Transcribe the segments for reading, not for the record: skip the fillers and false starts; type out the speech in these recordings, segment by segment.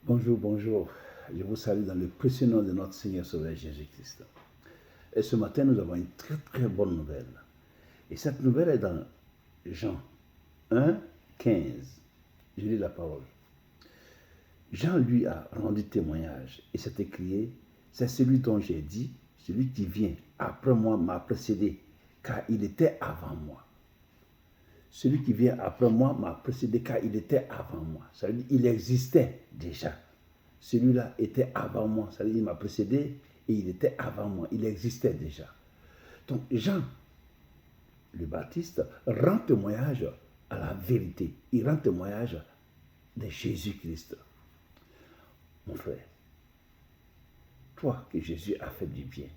Bonjour, bonjour. Je vous salue dans le précieux nom de notre Seigneur Sauveur Jésus-Christ. Et ce matin, nous avons une très très bonne nouvelle. Et cette nouvelle est dans Jean 1, 15. Je lis la parole. Jean lui a rendu témoignage et s'est écrié, c'est celui dont j'ai dit, celui qui vient après moi m'a précédé, car il était avant moi. Celui qui vient après moi m'a précédé, car il était avant moi. Ça veut dire qu'il existait déjà. Celui-là était avant moi. Ça veut dire qu'il m'a précédé et il était avant moi. Il existait déjà. Donc Jean, le Baptiste, rend témoignage à la vérité. Il rend témoignage de Jésus-Christ. Mon frère, toi que Jésus a fait du bien.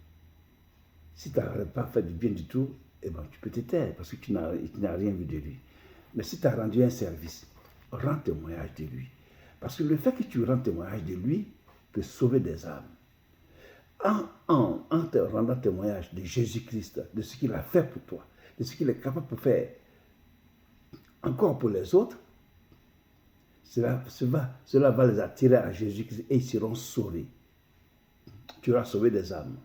Si tu n'as pas fait du bien du tout, eh ben, tu peux te taire parce que tu n'as rien vu de lui. Mais si tu as rendu un service, rends témoignage de lui. Parce que le fait que tu rends témoignage de lui peut sauver des âmes. En te rendant témoignage de Jésus-Christ, de ce qu'il a fait pour toi, de ce qu'il est capable de faire encore pour les autres, cela va les attirer à Jésus-Christ et ils seront sauvés. Tu auras sauvé des âmes.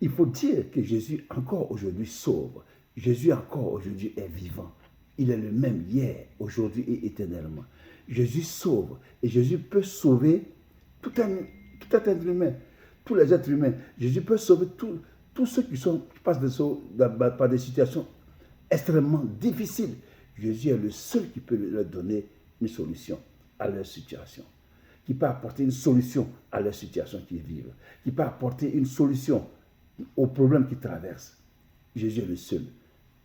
Il faut dire que Jésus encore aujourd'hui sauve. Jésus encore aujourd'hui est vivant. Il est le même hier, aujourd'hui et éternellement. Jésus sauve. Et Jésus peut sauver tout être humain, tous les êtres humains. Jésus peut sauver tous ceux qui passent par des situations extrêmement difficiles. Jésus est le seul qui peut leur donner une solution à leur situation. Qui peut apporter une solution à leur situation qu'ils vivent. Qui peut apporter une solution aux problèmes qu'ils traversent. Jésus est le seul.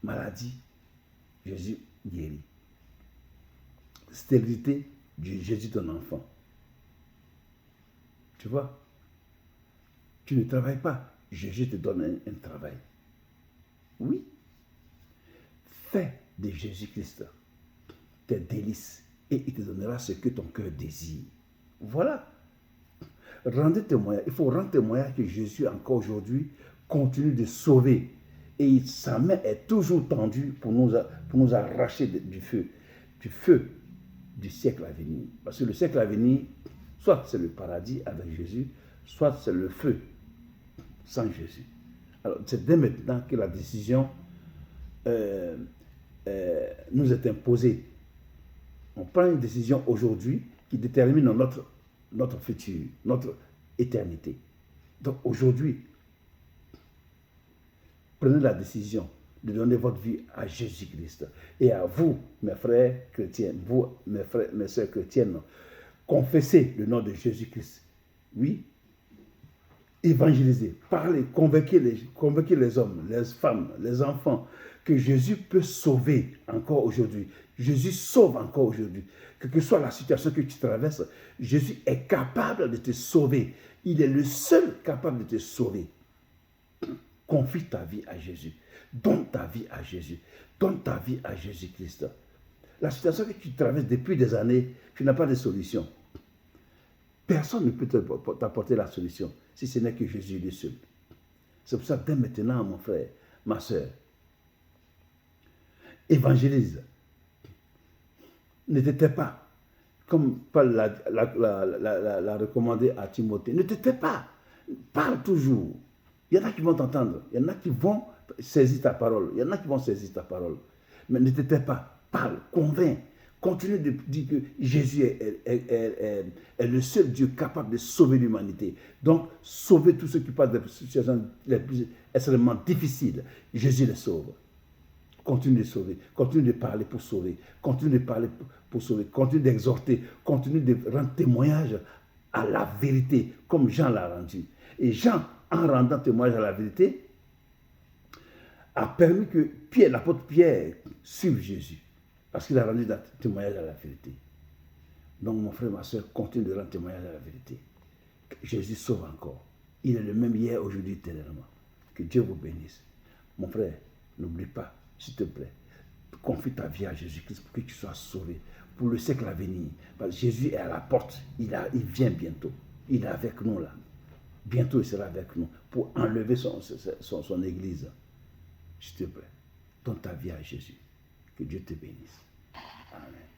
Maladie, Jésus guérit. Stérilité, Jésus ton enfant. Tu vois? Tu ne travailles pas, Jésus te donne un travail. Oui. Fais de Jésus-Christ tes délices et il te donnera ce que ton cœur désire. Voilà. Rendez témoignage. Il faut rendre témoignage que Jésus, encore aujourd'hui, continue de sauver. Et sa main est toujours tendue pour nous arracher du feu du siècle à venir. Parce que le siècle à venir, soit c'est le paradis avec Jésus, soit c'est le feu sans Jésus. Alors, c'est dès maintenant que la décision nous est imposée. On prend une décision aujourd'hui qui détermine notre futur, notre éternité. Donc aujourd'hui, prenez la décision de donner votre vie à Jésus-Christ. Et à vous, mes frères chrétiens, vous, mes soeurs chrétiennes, confessez le nom de Jésus-Christ. Oui, évangélisez, parlez, convainquez les hommes, les femmes, les enfants que Jésus peut sauver encore aujourd'hui. Jésus sauve encore aujourd'hui. Quelle que soit la situation que tu traverses, Jésus est capable de te sauver. Il est le seul capable de te sauver. Confie ta vie à Jésus. Donne ta vie à Jésus. Donne ta vie à Jésus-Christ. La situation que tu traverses depuis des années, tu n'as pas de solution. Personne ne peut t'apporter la solution si ce n'est que Jésus le seul. C'est pour ça que dès maintenant, mon frère, ma soeur, évangélise. Ne te tais pas. Comme Paul l'a recommandé à Timothée. Ne te tais pas. Parle toujours. Il y en a qui vont t'entendre. Il y en a qui vont saisir ta parole. Il y en a qui vont saisir ta parole. Mais ne te tais pas. Parle. Convainc. Continue de dire que Jésus est le seul Dieu capable de sauver l'humanité. Donc, sauver tous ceux qui passent des situations les plus extrêmement difficiles. Jésus les sauve. Continue de sauver. Continue de parler pour sauver. Continue de parler pour sauver. Continue d'exhorter. Continue de rendre témoignage à la vérité, comme Jean l'a rendu. Et Jean, en rendant témoignage à la vérité, a permis que l'apôtre Pierre suive Jésus. Parce qu'il a rendu témoignage à la vérité. Donc, mon frère, ma soeur, continue de rendre témoignage à la vérité. Jésus sauve encore. Il est le même hier, aujourd'hui, éternellement. Que Dieu vous bénisse. Mon frère, n'oublie pas, s'il te plaît, confie ta vie à Jésus-Christ pour que tu sois sauvé. Pour le siècle à venir. Parce que Jésus est à la porte. Il vient bientôt. Il est avec nous là. Bientôt, il sera avec nous pour enlever son église. S'il te plaît, donne ta vie à Jésus. Que Dieu te bénisse. Amen.